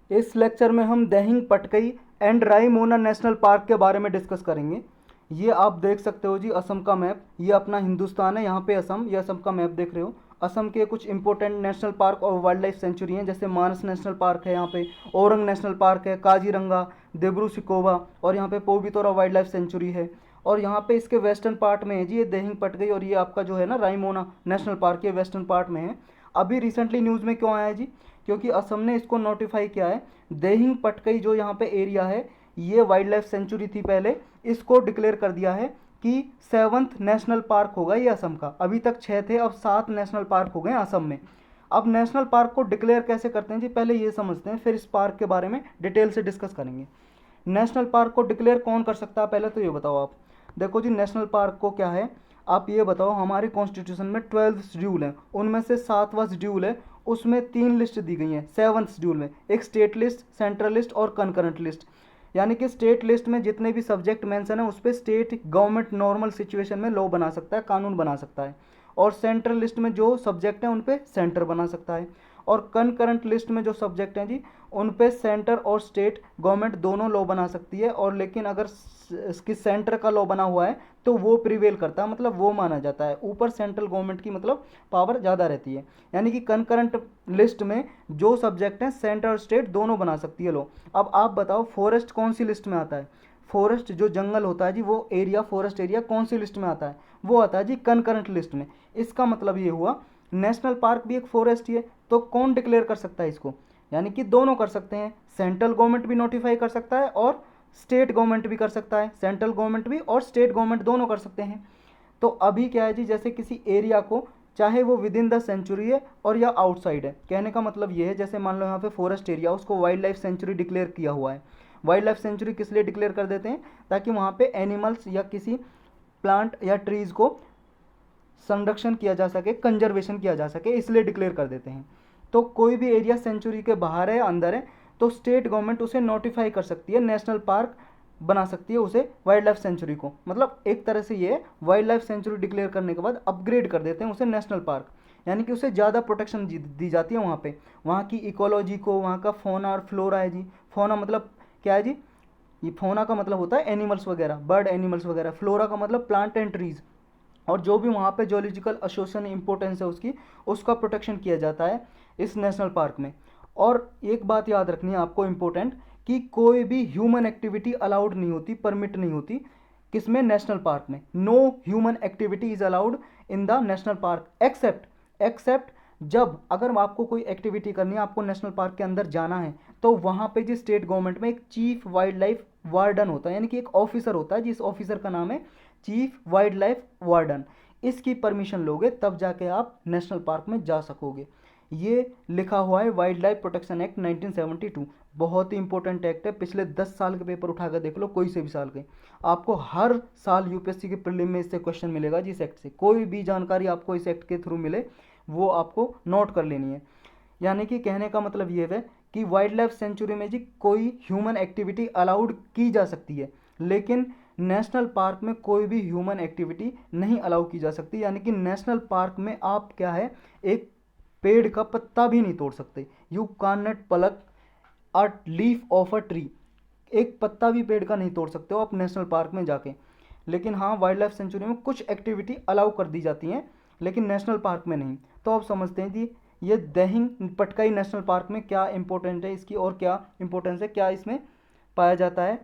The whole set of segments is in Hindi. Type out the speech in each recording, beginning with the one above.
इस लेक्चर में हम Dehing Patkai and Raimona national park के बारे में डिस्कस करेंगे। ये आप देख सकते हो जी असम का मैप, ये अपना हिंदुस्तान है, यहाँ पे असम, ये असम का मैप देख रहे हो। असम के कुछ इंपॉर्टेंट नेशनल पार्क और वाइल्ड लाइफ सेंचुरी हैं, जैसे मानस नेशनल पार्क है, यहाँ पे औरंग नेशनल पार्क है, काजीरंगा, दिब्रू सिकोवा, और यहाँ पे पोबितोरा वाइल्ड लाइफ सेंचुरी है। और यहाँ पे इसके वेस्टर्न पार्ट में है जी ये देहिंग पटकई, और ये आपका जो है ना रायमोना नेशनल पार्क, ये वेस्टर्न पार्ट में है। अभी रिसेंटली न्यूज़ में क्यों आया है जी? क्योंकि असम ने इसको नोटिफाई किया है। देहिंग पटकई जो यहाँ पे एरिया है, ये वाइल्ड लाइफ सेंचुरी थी पहले, इसको डिक्लेयर कर दिया है कि 7th नेशनल पार्क होगा ये असम का। अभी तक 6 थे, अब 7 नेशनल पार्क हो गए असम में। अब नेशनल पार्क को डिक्लेयर कैसे करते हैं जी, पहले ये समझते हैं, फिर इस पार्क के बारे में डिटेल से डिस्कस करेंगे। नेशनल पार्क को डिक्लेयर कौन कर सकता है, पहले तो ये बताओ आप। देखो जी, नेशनल पार्क को क्या है, आप ये बताओ। हमारे कॉन्स्टिट्यूशन में 12 शेड्यूल हैं, उनमें से 7वां शेड्यूल है, उसमें 3 लिस्ट दी गई हैं 7th शेड्यूल में, एक स्टेट लिस्ट, सेंट्रल लिस्ट और कंकरेंट लिस्ट। यानी कि स्टेट लिस्ट में जितने भी सब्जेक्ट मेंशन है उस पर स्टेट गवर्नमेंट नॉर्मल सिचुएशन में लॉ बना सकता है, कानून बना सकता है। और सेंट्रल लिस्ट में जो सब्जेक्ट हैं उन पे सेंटर बना सकता है। और कनकरेंट लिस्ट में जो सब्जेक्ट हैं जी, उन पे सेंटर और स्टेट गवर्नमेंट दोनों लॉ बना सकती है। और लेकिन अगर इसकी सेंटर का लॉ बना हुआ है तो वो प्रिवेल करता है, मतलब वो माना जाता है, ऊपर सेंट्रल गवर्नमेंट की मतलब पावर ज़्यादा रहती है। यानी कि कनकरेंट लिस्ट में जो सब्जेक्ट हैं सेंटर और स्टेट दोनों बना सकती है लॉ। अब आप बताओ फॉरेस्ट कौन सी लिस्ट में आता है? फॉरेस्ट जो जंगल होता है जी, वो एरिया, फॉरेस्ट एरिया कौन सी लिस्ट में आता है? वो आता है जी कनकरेंट लिस्ट में। इसका मतलब ये हुआ नेशनल पार्क भी एक फॉरेस्ट ही है, तो कौन डिक्लेयर कर सकता है इसको? यानी कि दोनों कर सकते हैं, सेंट्रल गवर्नमेंट भी नोटिफाई कर सकता है और स्टेट गवर्नमेंट भी कर सकता है, सेंट्रल गवर्नमेंट भी और स्टेट गवर्नमेंट दोनों कर सकते हैं। तो अभी क्या है जी, जैसे किसी एरिया को, चाहे वो विद इन द सेंचुरी है और या आउटसाइड है, कहने का मतलब ये है, जैसे मान लो यहाँ पे फॉरेस्ट एरिया, उसको वाइल्ड लाइफ सेंचुरी डिक्लेयर किया हुआ है। वाइल्ड लाइफ सेंचुरी किस लिए डिक्लेयर कर देते हैं? ताकि वहाँ पे एनिमल्स या किसी प्लांट या ट्रीज को संरक्षण किया जा सके, कंजर्वेशन किया जा सके, इसलिए डिक्लेयर कर देते हैं। तो कोई भी एरिया सेंचुरी के बाहर है, अंदर है, तो स्टेट गवर्नमेंट उसे नोटिफाई कर सकती है, नेशनल पार्क बना सकती है उसे, वाइल्ड लाइफ सेंचुरी को। मतलब एक तरह से ये वाइल्ड लाइफ सेंचुरी डिक्लेयर करने के बाद अपग्रेड कर देते हैं उसे नेशनल पार्क। यानी कि उसे ज़्यादा प्रोटेक्शन दी जाती है वहाँ पे, वहाँ की इकोलॉजी को, वहाँ का फोना और फ्लोरा है जी। फोना मतलब क्या है जी? ये फोना का मतलब होता है एनिमल्स वगैरह, बर्ड एनिमल्स वगैरह। फ्लोरा का मतलब प्लांट एंड ट्रीज। और जो भी वहाँ पे जोलॉजिकल एसोसिएशन इंपॉर्टेंस है उसकी, उसका प्रोटेक्शन किया जाता है इस नेशनल पार्क में। और एक बात याद रखनी है आपको इम्पोर्टेंट, कि कोई भी ह्यूमन एक्टिविटी अलाउड नहीं होती, परमिट नहीं होती किसमें? नेशनल पार्क में। No human activity is allowed in the national park except जब अगर आपको कोई एक्टिविटी करनी है, आपको नेशनल पार्क के अंदर जाना है, तो वहाँ पे जिस स्टेट गवर्नमेंट में एक चीफ वाइल्ड लाइफ वार्डन होता है, यानी कि एक ऑफिसर होता है, जिस ऑफिसर का नाम है चीफ वाइल्ड लाइफ वार्डन। इसकी परमिशन लोगे तब जाके आप नेशनल पार्क में जा सकोगे। ये लिखा हुआ है वाइल्ड लाइफ प्रोटेक्शन एक्ट 1972। बहुत ही इंपॉर्टेंट एक्ट है, पिछले 10 साल के पेपर उठाकर देख लो, कोई से भी साल के, आपको हर साल यूपीएससी के प्रीलिम में इससे क्वेश्चन मिलेगा जिस एक्ट से। कोई भी जानकारी आपको इस एक्ट के थ्रू मिले वो आपको नोट कर लेनी है। यानी कि कहने का मतलब ये है कि वाइल्ड लाइफ सेंचुरी में जी कोई ह्यूमन एक्टिविटी अलाउड की जा सकती है, लेकिन नेशनल पार्क में कोई भी ह्यूमन एक्टिविटी नहीं अलाउ की जा सकती। यानी कि नेशनल पार्क में आप क्या है, एक पेड़ का पत्ता भी नहीं तोड़ सकते। You can not plug a leaf of a tree. एक पत्ता भी पेड़ का नहीं तोड़ सकते हो आप नेशनल पार्क में जाके। लेकिन हाँ, वाइल्ड लाइफ सेंचुरी में कुछ एक्टिविटी अलाउ कर दी जाती हैं, लेकिन नेशनल पार्क में नहीं। तो आप समझते हैं जी ये देहिंग पटकाई नेशनल पार्क में क्या इंपॉर्टेंट है इसकी, और क्या इंपॉर्टेंस है, क्या इसमें पाया जाता है।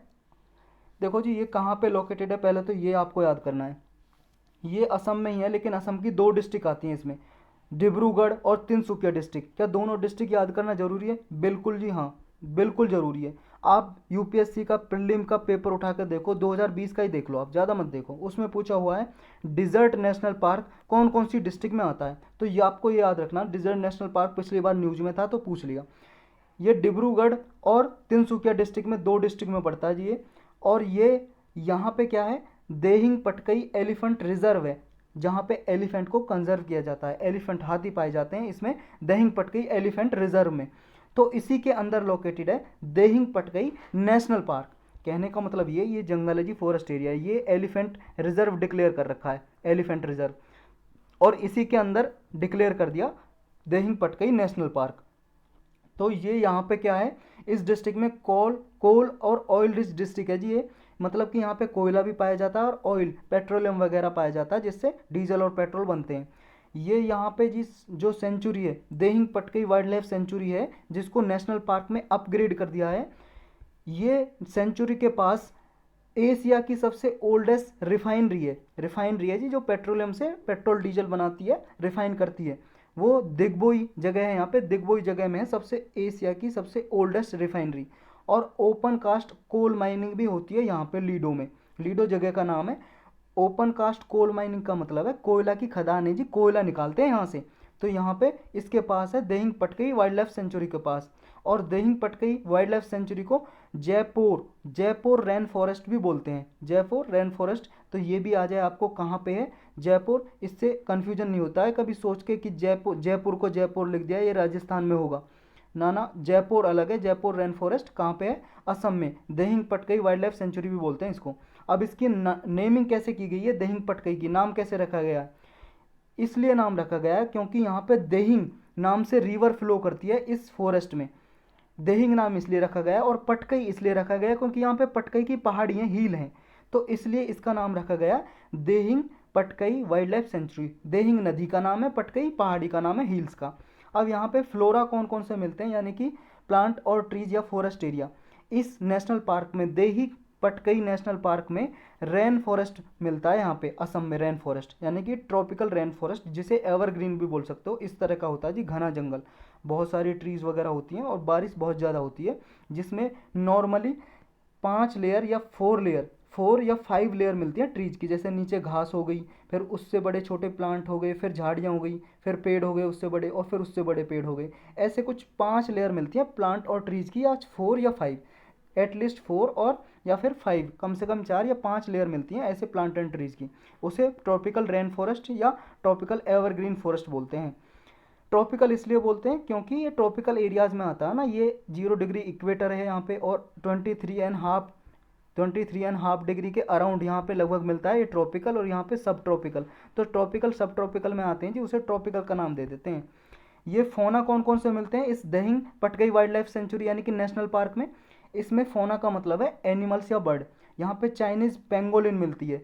देखो जी, ये कहाँ पे लोकेटेड है, पहले तो ये आपको याद करना है। ये असम में ही है, लेकिन असम की 2 डिस्ट्रिक्ट आती हैं इसमें, डिब्रूगढ़ और तिनसुकिया डिस्ट्रिक्ट। क्या दोनों डिस्ट्रिक्ट याद करना जरूरी है? बिल्कुल जी हाँ, बिल्कुल ज़रूरी है। आप यूपीएससी का प्रीलिम का पेपर उठा कर देखो, 2020 का ही देख लो, आप ज़्यादा मत देखो, उसमें पूछा हुआ है डिजर्ट नेशनल पार्क कौन कौन सी डिस्ट्रिक्ट में आता है। तो ये आपको ये याद रखना, डिजर्ट नेशनल पार्क पिछली बार न्यूज में था तो पूछ लिया। ये डिब्रूगढ़ और तिनसुकिया डिस्ट्रिक्ट में, 2 डिस्ट्रिक्ट में पड़ता है जी ये। और ये यहाँ पे क्या है, देहिंग पटकई एलिफेंट रिजर्व है, जहाँ पे एलिफेंट को कंजर्व किया जाता है, एलिफेंट हाथी पाए जाते हैं इसमें, देहिंग पटकई एलिफेंट रिजर्व में। तो इसी के अंदर लोकेटेड है देहिंग पटकई नेशनल पार्क। कहने का मतलब ये जंगल है जी, फॉरेस्ट एरिया, ये एलिफेंट रिजर्व डिक्लेयर कर रखा है, एलिफेंट रिजर्व, और इसी के अंदर डिक्लेयर कर दिया देहिंग पटकई नेशनल पार्क। तो ये यहाँ पे क्या है, इस डिस्ट्रिक्ट में कोल और ऑयल रिच डिस्ट्रिक्ट है जी ये, मतलब कि यहाँ पे कोयला भी पाया जाता है और ऑयल पेट्रोलियम वगैरह पाया जाता है जिससे डीजल और पेट्रोल बनते हैं। ये यहाँ पे जिस जो सेंचुरी है Dehing Patkai wildlife century है, जिसको नेशनल पार्क में अपग्रेड कर दिया है, ये सेंचुरी के पास एशिया की सबसे ओल्डेस्ट रिफाइनरी है जी, जो पेट्रोलियम से पेट्रोल डीजल बनाती है, रिफाइन करती है। वो दिग्बोई जगह है, यहाँ पे दिग्बोई जगह में है सबसे एशिया की सबसे ओल्डेस्ट रिफाइनरी। और ओपन कास्ट कोल माइनिंग भी होती है यहाँ पे लीडो में, लीडो जगह का नाम है। ओपन कास्ट कोल माइनिंग का मतलब है कोयला की खदान है जी, कोयला निकालते हैं यहाँ से। तो यहाँ पे इसके पास है Dehing Patkai wildlife century के पास। और Dehing Patkai wildlife century को जयपुर रेन फॉरेस्ट भी बोलते हैं, जयपुर रेन फॉरेस्ट। तो ये भी आ जाए आपको कहाँ पे है, जयपुर, इससे कन्फ्यूजन नहीं होता है कभी सोच के कि जयपुर को जयपुर लिख दिया ये राजस्थान में होगा, ना ना, जयपुर अलग है। जयपुर रेन फॉरेस्ट कहाँ पे है, असम में, Dehing Patkai wildlife century भी बोलते हैं इसको। अब इसकी नेमिंग कैसे की गई है, देहिंग पटकई की नाम कैसे रखा गया है, इसलिए नाम रखा गया है क्योंकि यहाँ पे देहिंग नाम से रिवर फ्लो करती है इस फॉरेस्ट में। देहिंग नाम इसलिए रखा गया है, और पटकई इसलिए रखा गया क्योंकि यहाँ पे पटकई की पहाड़ियाँ हील हैं, तो इसलिए इसका नाम रखा गया Dehing Patkai wildlife century. Dehing नदी का नाम है, पटकई पहाड़ी का नाम है हिल्स का। अब यहाँ पे फ्लोरा कौन कौन से मिलते हैं, यानी कि प्लांट और ट्रीज या फॉरेस्ट एरिया। इस नेशनल पार्क में, देहिंग पटकई नेशनल पार्क में रेन फॉरेस्ट मिलता है यहाँ पे, असम में रेन फॉरेस्ट यानी कि ट्रॉपिकल रेन फॉरेस्ट, जिसे एवरग्रीन भी बोल सकते हो। इस तरह का होता है जी घना जंगल, बहुत सारी ट्रीज वगैरह होती हैं और बारिश बहुत ज़्यादा होती है, जिसमें नॉर्मली 5 लेयर या 4 या 5 लेयर मिलती है ट्रीज की। जैसे नीचे घास हो गई, फिर उससे बड़े छोटे प्लांट हो गए, फिर झाड़ियाँ हो गई, फिर पेड़ हो गए उससे बड़े, और फिर उससे बड़े पेड़ हो गए। ऐसे कुछ 5 लेयर मिलती है प्लांट और ट्रीज की, या 4 या 5, एटलीस्ट 4 और या फिर 5, कम से कम 4 या 5 लेयर मिलती हैं ऐसे प्लांट एंड ट्रीज की। उसे ट्रॉपिकल रेन फॉरेस्ट या ट्रॉपिकल एवरग्रीन फॉरेस्ट बोलते हैं। ट्रॉपिकल इसलिए बोलते हैं क्योंकि ये ट्रॉपिकल एरियाज में आता है ना, ये 0 डिग्री इक्वेटर है यहाँ पे, और 23.5 डिग्री के अराउंड यहाँ पे लगभग मिलता है ये ट्रॉपिकल, और यहाँ पे सब ट्रॉपिकल। तो ट्रॉपिकल सब ट्रॉपिकल में आते हैं जी, उसे ट्रॉपिकल का नाम दे देते हैं। ये फोना कौन कौन से मिलते हैं इस Dehing Patkai wildlife century यानी कि नेशनल पार्क में। इसमें फोना का मतलब है एनिमल्स या बर्ड। यहाँ पे चाइनीज पेंगोलिन मिलती है,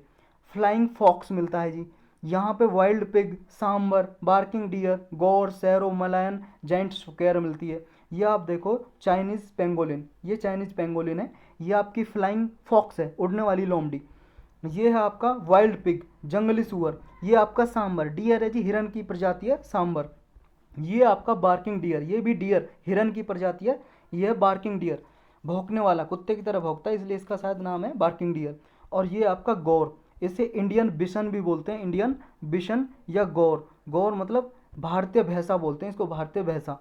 फ्लाइंग फॉक्स मिलता है जी, यहाँ पे wild pig, sambar, barking deer, gaur, serow, Malayan, giant squirrel मिलती है। ये आप देखो चाइनीज पेंगोलिन, ये चाइनीज पेंगोलिन है। ये आपकी फ्लाइंग फॉक्स है, उड़ने वाली लोमड़ी। ये है आपका वाइल्ड पिग, जंगली सुअर। ये आपका सांबर, डियर है जी, हिरन की प्रजाति है सांबर। ये आपका बार्किंग डियर, ये भी डियर, हिरन की प्रजाति है। ये है बार्किंग डियर, भौंकने वाला, कुत्ते की तरह भौंकता है इसलिए इसका शायद नाम है बार्किंग डियर। और ये आपका गौर, इसे इंडियन बिशन भी बोलते हैं, इंडियन बिशन या गौर। गौर मतलब भारतीय भैंसा बोलते हैं इसको, भारतीय भैंसा।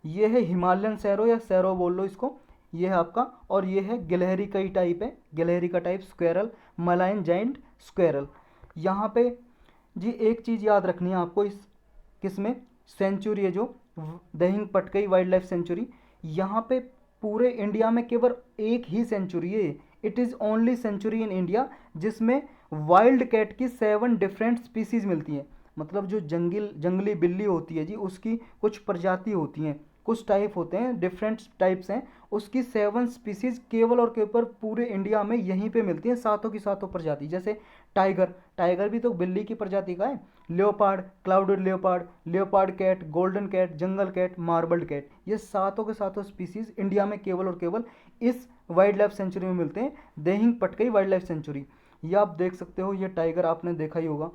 ये है हिमालयन सैरो या सैरो बोल लो इसको, ये है आपका। और ये है गिलहरी का ही टाइप है, गिलहरी का type squirrel, Malayan giant squirrel. यहाँ पे जी एक चीज़ याद रखनी है आपको, इस किसमें सेंचुरी है जो Dehing Patkai wildlife sanctuary, यहाँ पे पूरे इंडिया में केवल एक ही सेंचुरी है। It is only sanctuary in India जिसमें वाइल्ड कैट की 7 डिफरेंट स्पीसीज मिलती हैं। मतलब जो जंगली बिल्ली होती है जी, उसकी कुछ प्रजाति होती हैं, कुछ टाइप होते हैं, डिफरेंट टाइप्स हैं, उसकी 7 स्पीसीज केवल और केवल पूरे इंडिया में यहीं पे मिलती हैं, सातों की सातों प्रजाति। जैसे टाइगर भी तो बिल्ली की प्रजाति का है। Leopard, clouded leopard, leopard cat, golden cat, jungle cat, marbled cat, ये सातों के सातों स्पीसीज इंडिया में केवल और केवल इस वाइल्ड लाइफ सेंचुरी में मिलते हैं, Dehing Patkai wildlife century. ये आप देख सकते हो, ये टाइगर आपने देखा ही होगा।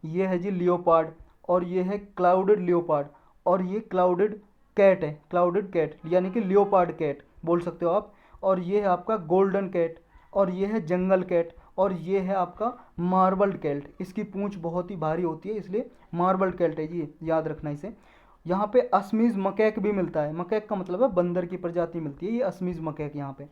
ये है जी लियोपार्ड, और ये है क्लाउडेड लियोपार्ड, और ये क्लाउडेड कैट है, क्लाउडेड कैट यानी कि लियोपार्ड कैट बोल सकते हो आप। और ये है आपका गोल्डन कैट, और ये है जंगल कैट, और ये है आपका मार्बल्ड कैट। इसकी पूंछ बहुत ही भारी होती है इसलिए मार्बल्ड कैट है जी, याद रखना इसे। यहाँ पे असमीज मकैक भी मिलता है, मकैक का मतलब है बंदर की प्रजाति मिलती है, ये असमीज मकैक यहाँ पे।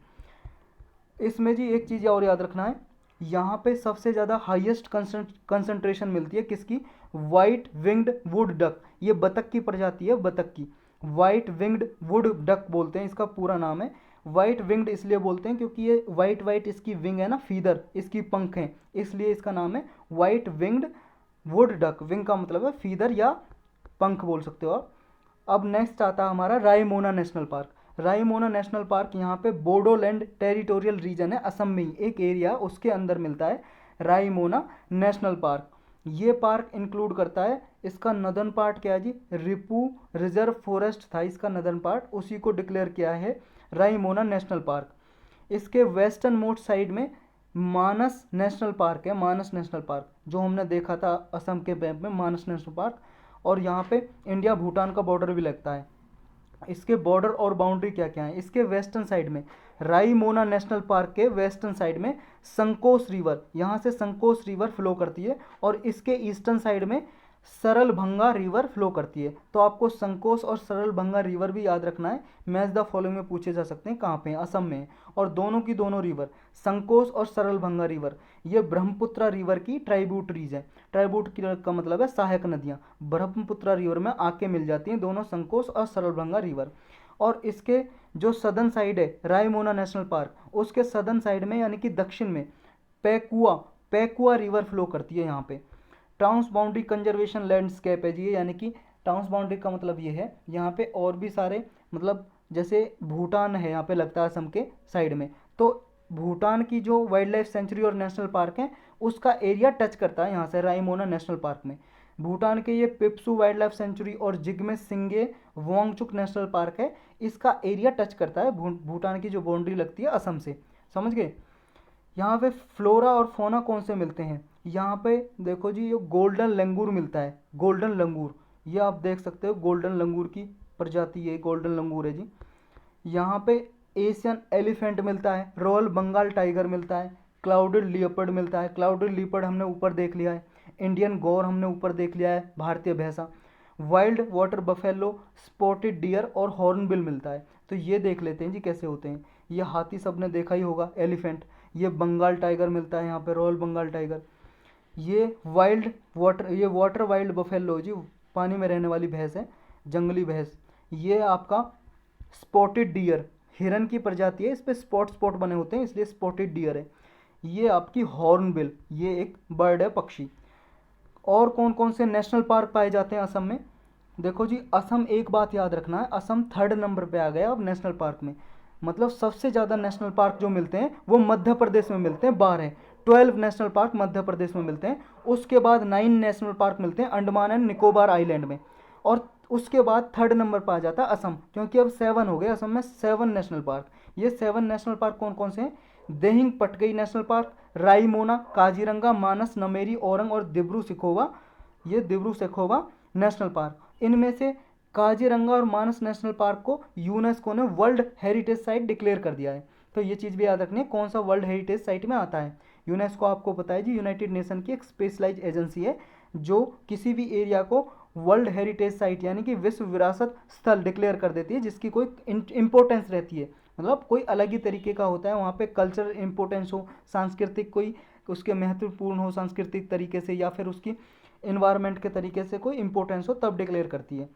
इसमें जी एक चीज़ और याद रखना है, यहाँ पे सबसे ज़्यादा हाईएस्ट कंसंट्रेशन मिलती है किसकी, वाइट विंग्ड वुड डक। ये बतख की प्रजाति है, बतख की, वाइट विंग्ड वुड डक बोलते हैं, इसका पूरा नाम है। वाइट विंग्ड इसलिए बोलते हैं क्योंकि ये वाइट इसकी विंग है ना, फीदर, इसकी पंख हैं, इसलिए इसका नाम है white winged wood duck. Wing का मतलब है फीदर या पंख बोल सकते हो आप। अब नेक्स्ट आता है हमारा Raimona national park. Raimona national park यहाँ पे बोडोलैंड टेरिटोरियल रीजन है, असम में ही एक एरिया उसके अंदर मिलता है रायमोना नेशनल पार्क। ये पार्क इंक्लूड करता है, इसका नदर्न पार्ट क्या है जी, रिपू रिजर्व फॉरेस्ट था इसका नदर्न पार्ट, उसी को डिक्लेयर किया है रायमोना नेशनल पार्क। इसके वेस्टर्न मोस्ट साइड में मानस नेशनल पार्क है, मानस नेशनल पार्क जो हमने देखा था असम के मैप में, मानस नेशनल पार्क। और यहाँ पे इंडिया भूटान का बॉर्डर भी लगता है। इसके बॉर्डर और बाउंड्री क्या क्या है, इसके वेस्टर्न साइड में रायमोना नेशनल पार्क के वेस्टर्न साइड में संकोस रिवर, यहाँ से संकोस रिवर फ्लो करती है, और इसके ईस्टर्न साइड में सरलभंगा रिवर फ्लो करती है। तो आपको संकोस और सरलभंगा रिवर भी याद रखना है, मैच द फॉलोइंग में पूछे जा सकते हैं, कहाँ पे हैं, असम में है। और दोनों की दोनों रिवर संकोस और सरलभंगा रिवर ये ब्रह्मपुत्र रिवर की ट्राइब्यूटरीज है। ट्राइब्यूट का मतलब है सहायक नदियाँ, ब्रह्मपुत्र रिवर में आके मिल जाती हैं दोनों संकोस और सरलभंगा रिवर। और इसके जो सदर्न साइड है रायमोना नेशनल पार्क, उसके सदर्न साइड में यानी कि दक्षिण में पैकुआ पैकुआ रिवर फ्लो करती है यहाँ पे। ट्रांस बाउंड्री कंजर्वेशन लैंडस्केप है जी ये, यानी कि ट्रांस बाउंड्री का मतलब ये है यहाँ पे और भी सारे, मतलब जैसे भूटान है यहाँ पे लगता है असम के साइड में, तो भूटान की जो वाइल्ड लाइफ सेंचुरी और नेशनल पार्क है उसका एरिया टच करता है यहाँ से रायमोना नेशनल पार्क में। भूटान के ये पिप्सू वाइल्ड लाइफ सेंचुरी और जिग्मे सिंगे वोंगचुक नेशनल पार्क है, इसका एरिया टच करता है भूटान की जो बाउंड्री लगती है असम से, समझ गए। यहाँ पे फ्लोरा और फोना कौन से मिलते हैं, यहाँ पे देखो जी ये गोल्डन लंगूर मिलता है, गोल्डन लंगूर, ये आप देख सकते हो गोल्डन लंगूर की प्रजाति ये गोल्डन लंगूर है जी। यहाँ पे एशियन एलिफेंट मिलता है, रॉयल बंगाल टाइगर मिलता है, क्लाउडेड लियोपर्ड मिलता है, क्लाउडेड लियोपर्ड हमने ऊपर देख लिया है, इंडियन गौर हमने ऊपर देख लिया है, भारतीय भैंसा, wild water buffalo, spotted deer और हॉर्नबिल मिलता है। तो ये देख लेते हैं जी कैसे होते हैं। ये हाथी सबने देखा ही होगा, एलिफेंट, ये बंगाल टाइगर मिलता है यहाँ पे, रॉयल बंगाल टाइगर, ये वाटर वाइल्ड बफेलो जी, पानी में रहने वाली भैंस है, जंगली भैंस। ये आपका स्पॉटेड डियर, हिरन की प्रजाति है, इस पर स्पॉट स्पॉट बने होते हैं इसलिए स्पॉटेड डियर है। ये आपकी हॉर्नबिल, ये एक बर्ड है, पक्षी। और कौन कौन से नेशनल पार्क पाए जाते हैं असम में, देखो जी असम, एक बात याद रखना है, असम 3rd नंबर पे आ गया अब नेशनल पार्क में। मतलब सबसे ज़्यादा नेशनल पार्क जो मिलते हैं वो मध्य प्रदेश में मिलते हैं, 12 हैं, 12 नेशनल पार्क मध्य प्रदेश में मिलते हैं। उसके बाद 9 नेशनल पार्क मिलते हैं अंडमान एंड निकोबार आइलैंड में। और उसके बाद 3rd नंबर पर आ जाता है असम, क्योंकि अब 7 हो गए असम में, 7 नेशनल पार्क। ये 7 नेशनल पार्क कौन कौन से हैं, देहिंग पटकई नेशनल पार्क, रायमोना, काजीरंगा, मानस, नमेरी, औरंग और दिब्रू सिखोवा, ये दिब्रू सिखोवा नेशनल पार्क। इनमें से काजीरंगा और मानस नेशनल पार्क को यूनेस्को ने वर्ल्ड हेरिटेज साइट डिक्लेयर कर दिया है। तो ये चीज़ भी याद रखनी है कौन सा वर्ल्ड हेरिटेज साइट में आता है। यूनेस्को आपको पता है जी यूनाइटेड नेशन की एक स्पेशलाइज एजेंसी है जो किसी भी एरिया को वर्ल्ड हेरिटेज साइट यानी कि विश्व विरासत स्थल डिक्लेयर कर देती है, जिसकी कोई इंपॉर्टेंस रहती है, मतलब कोई अलग ही तरीके का होता है वहाँ पे, कल्चरल इंपॉर्टेंस हो, सांस्कृतिक कोई उसके महत्वपूर्ण हो सांस्कृतिक तरीके से, या फिर उसकी इन्वायरमेंट के तरीके से कोई इंपॉर्टेंस हो, तब डिक्लेयर करती है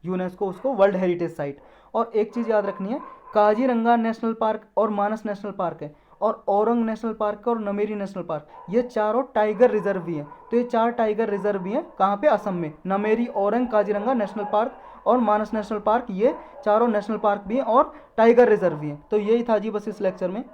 यूनेस्को उसको वर्ल्ड हेरिटेज साइट। और एक चीज़ याद रखनी है, काजीरंगा नेशनल पार्क और मानस नेशनल पार्क है, और औरंग नेशनल पार्क और नमेरी नेशनल पार्क, ये चारों टाइगर रिजर्व भी हैं। तो ये 4 टाइगर रिजर्व भी हैं कहाँ पे, असम में, नमेरी, औरंग, काजीरंगा नेशनल पार्क और मानस नेशनल पार्क, ये चारों नेशनल पार्क भी हैं और टाइगर रिजर्व भी हैं। तो यही था जी बस इस लेक्चर में।